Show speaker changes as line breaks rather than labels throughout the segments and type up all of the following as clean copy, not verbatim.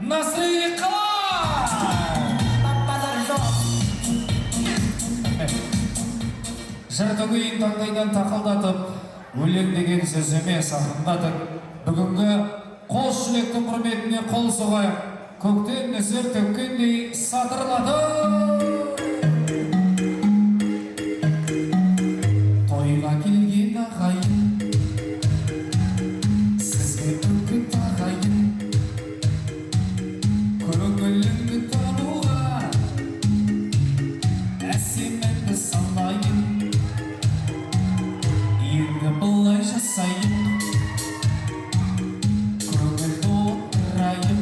Насыры қалай! Жырды көйін таңдайдан тақылдатып, өлең деген сөз емес ақындатып, бүгінгі қос жүректің құрметіне қол соғайық, көктен нөсер төккендей сатырлатып. Тойға келген ағайын, сізге үміт тағайын, көңіліңді табуға әсеміңді санайын. Енді бұлай жасайын, көңілді отырайын,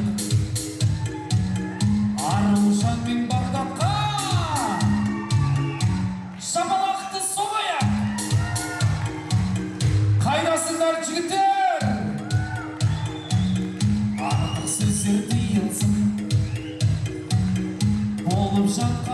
Аружан мен Бағдатқа шапалақты соғайық. Қайдасыңдар жігіттер? Артық сөздер тиылсын, болып жатқан